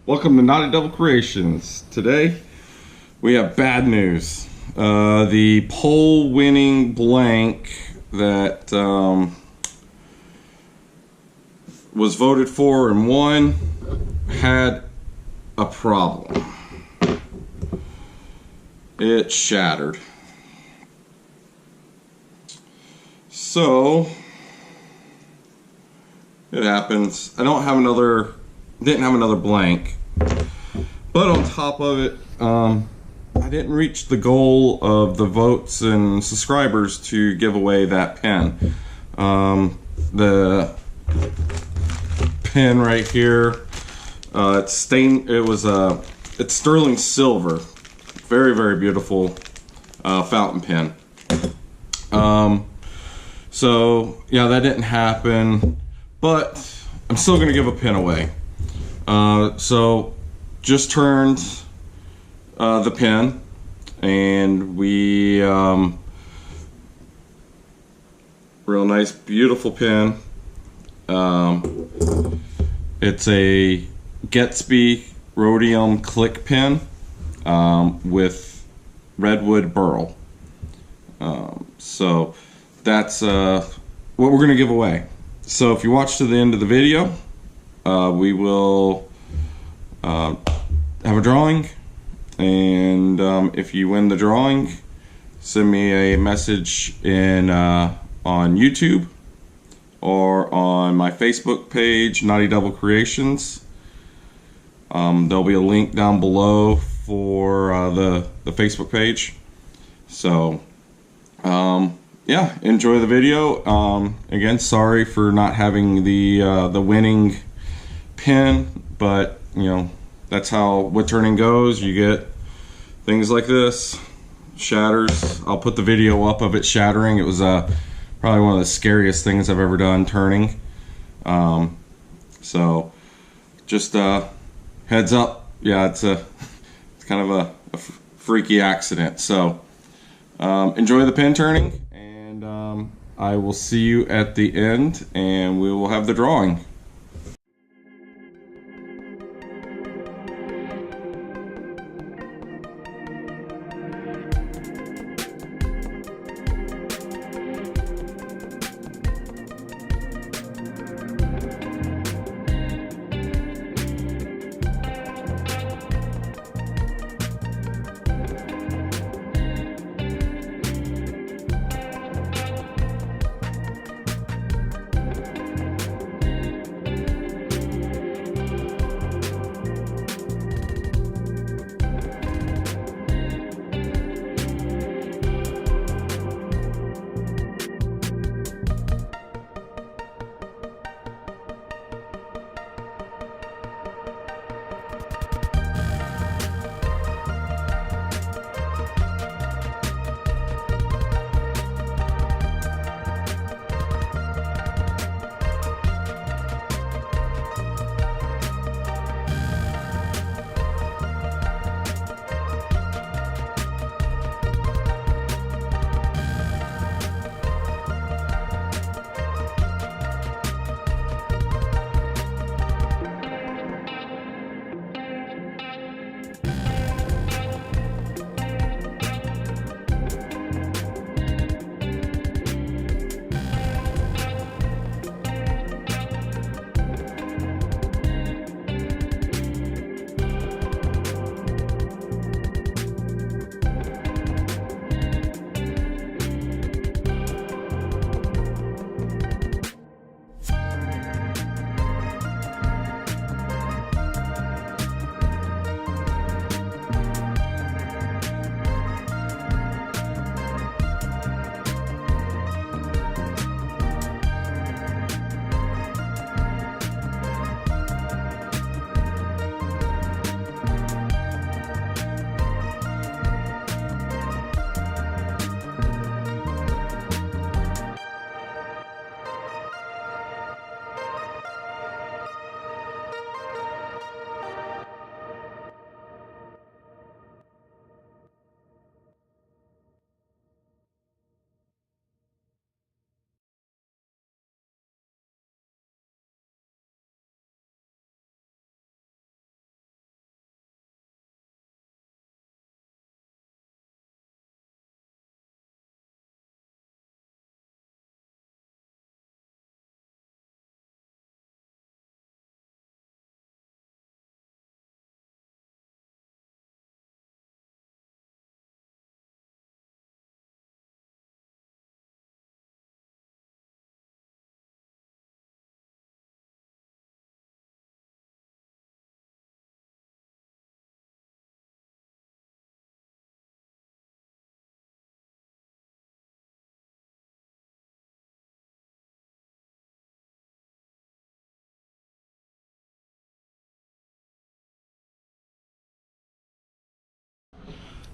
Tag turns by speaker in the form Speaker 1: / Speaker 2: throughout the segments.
Speaker 1: Welcome to Knotty Double Creations. Today we have bad news. The poll winning blank that was voted for and won had a problem. It shattered. So it happens. I didn't have another blank, but on top of it, I didn't reach the goal of the votes and subscribers to give away that pen. The pen right here, it's sterling silver, very, very beautiful fountain pen. So yeah, that didn't happen, but I'm still gonna give a pen away. So just turned the pen, and we real nice, beautiful pen. It's a Gatsby rhodium click pen with redwood burl. So that's what we're gonna give away. So if you watch to the end of the video, we will have a drawing, and if you win the drawing, send me a message on YouTube or on my Facebook page, Knotty Double Creations. There'll be a link down below for the Facebook page. So yeah, enjoy the video. Again, sorry for not having the winning pen, but you know, that's how wood turning goes. You get things like this, shatters. I'll put the video up of it shattering. It was probably one of the scariest things I've ever done turning. So just heads up, yeah, it's kind of a freaky accident. So enjoy the pen turning, and I will see you at the end, and we will have the drawing.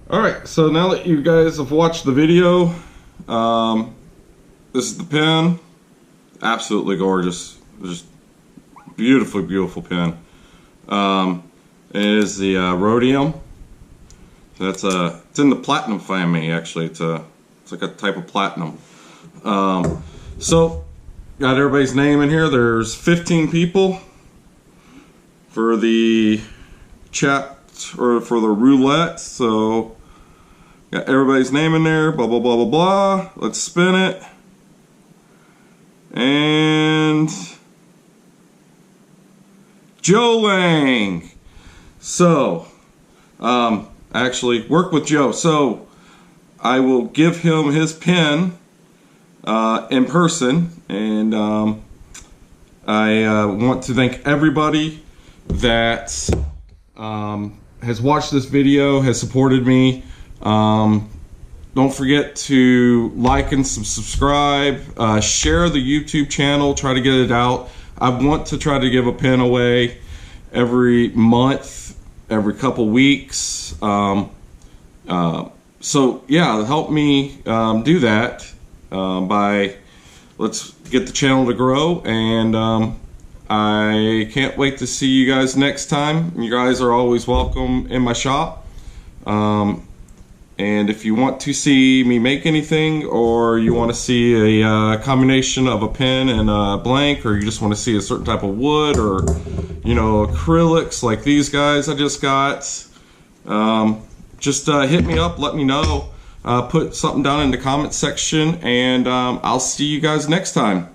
Speaker 1: Alright, so now that you guys have watched the video, this is the pen. Absolutely gorgeous. Just beautifully, beautiful pen. It is the rhodium. That's it's in the platinum family actually. It's like a type of platinum. So got everybody's name in here. There's 15 people for the chat or for the roulette. So got everybody's name in there. Blah blah blah blah blah. Let's spin it. And Joe Lang. So I actually work with Joe, so I will give him his pen in person, and I want to thank everybody that has watched this video, has supported me. Don't forget to like and subscribe, share the YouTube channel, try to get it out. I want to try to give a pen away every month, every couple weeks. So yeah, help me do that by, let's get the channel to grow, and I can't wait to see you guys next time. You guys are always welcome in my shop. And if you want to see me make anything, or you want to see a combination of a pen and a blank, or you just want to see a certain type of wood, or you know, acrylics like these guys I just got, just hit me up, let me know, put something down in the comment section, and I'll see you guys next time.